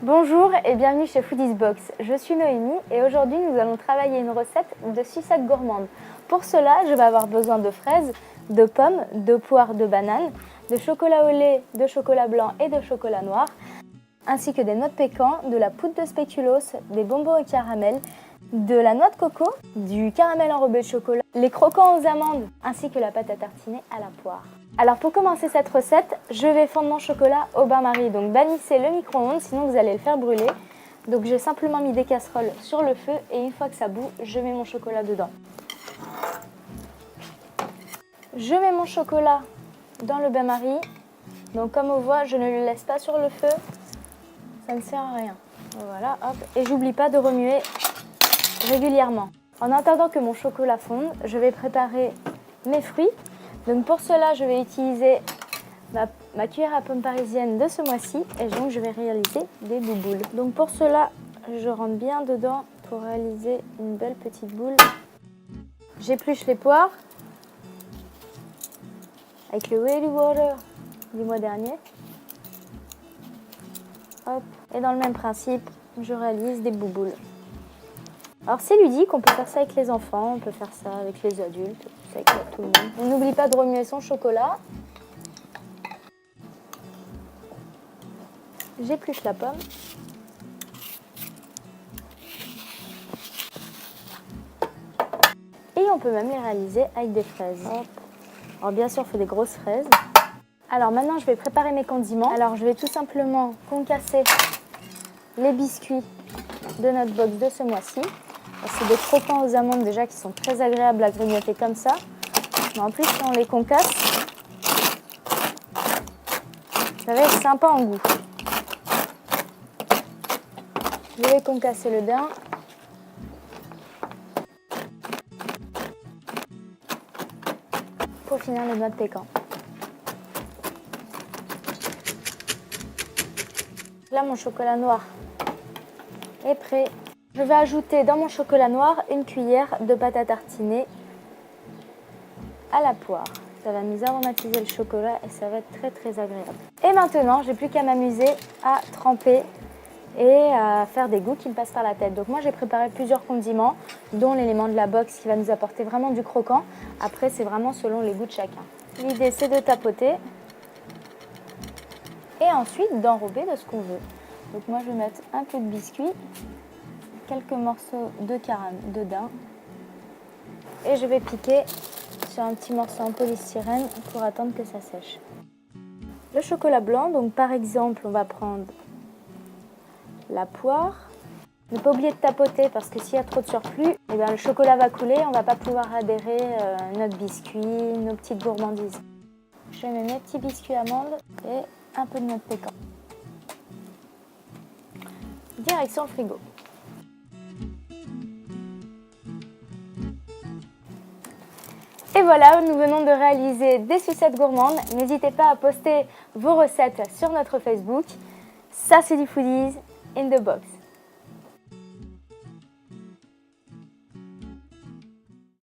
Bonjour et bienvenue chez Foodies Box. Je suis Noémie et aujourd'hui nous allons travailler une recette de sucettes gourmandes. Pour cela, je vais avoir besoin de fraises, de pommes, de poires, de bananes, de chocolat au lait, de chocolat blanc et de chocolat noir, ainsi que des noix de pécan, de la poudre de spéculoos, des bonbons au caramel, de la noix de coco, du caramel enrobé de chocolat, les croquants aux amandes, ainsi que la pâte à tartiner à la poire. Alors pour commencer cette recette, je vais fondre mon chocolat au bain-marie. Donc bannissez le micro-ondes, sinon vous allez le faire brûler. Donc j'ai simplement mis des casseroles sur le feu et une fois que ça bout, je mets mon chocolat dedans. Je mets mon chocolat dans le bain-marie. Donc comme on voit, je ne le laisse pas sur le feu, ça ne sert à rien. Voilà, hop. Et j'oublie pas de remuer régulièrement. En attendant que mon chocolat fonde, je vais préparer mes fruits. Donc pour cela, je vais utiliser ma cuillère à pommes parisienne de ce mois-ci et donc je vais réaliser des bouboules. Donc pour cela, je rentre bien dedans pour réaliser une belle petite boule. J'épluche les poires avec le Whey Water du mois dernier. Hop. Et dans le même principe, je réalise des bouboules. Alors c'est ludique, on peut faire ça avec les enfants, on peut faire ça avec les adultes, ça avec tout le monde. On n'oublie pas de remuer son chocolat. J'épluche la pomme. Et on peut même les réaliser avec des fraises. Hop. Alors bien sûr, il faut des grosses fraises. Alors maintenant, je vais préparer mes condiments. Alors je vais tout simplement concasser les biscuits de notre box de ce mois-ci. C'est des croquants aux amandes déjà qui sont très agréables à grignoter comme ça. Mais en plus, si on les concasse, ça va être sympa en goût. Je vais concasser le daim. Pour finir les noix de pécan. Là, mon chocolat noir est prêt. Je vais ajouter dans mon chocolat noir une cuillère de pâte à tartiner à la poire. Ça va nous aromatiser le chocolat et ça va être très très agréable. Et maintenant, j'ai plus qu'à m'amuser à tremper et à faire des goûts qui me passent par la tête. Donc moi, j'ai préparé plusieurs condiments, dont l'élément de la box qui va nous apporter vraiment du croquant. Après, c'est vraiment selon les goûts de chacun. L'idée, c'est de tapoter et ensuite d'enrober de ce qu'on veut. Donc moi, je vais mettre un peu de biscuit, quelques morceaux de daim et je vais piquer sur un petit morceau en polystyrène pour attendre que ça sèche. Le chocolat blanc, donc par exemple, on va prendre la poire. Ne pas oublier de tapoter parce que s'il y a trop de surplus, eh bien, le chocolat va couler, on ne va pas pouvoir adhérer notre biscuit, nos petites gourmandises. Je mets mes petits biscuits amandes et un peu de noix de pécan. Direction le frigo. Et voilà, nous venons de réaliser des sucettes gourmandes. N'hésitez pas à poster vos recettes sur notre Facebook. Ça, c'est du Foodies in the Box.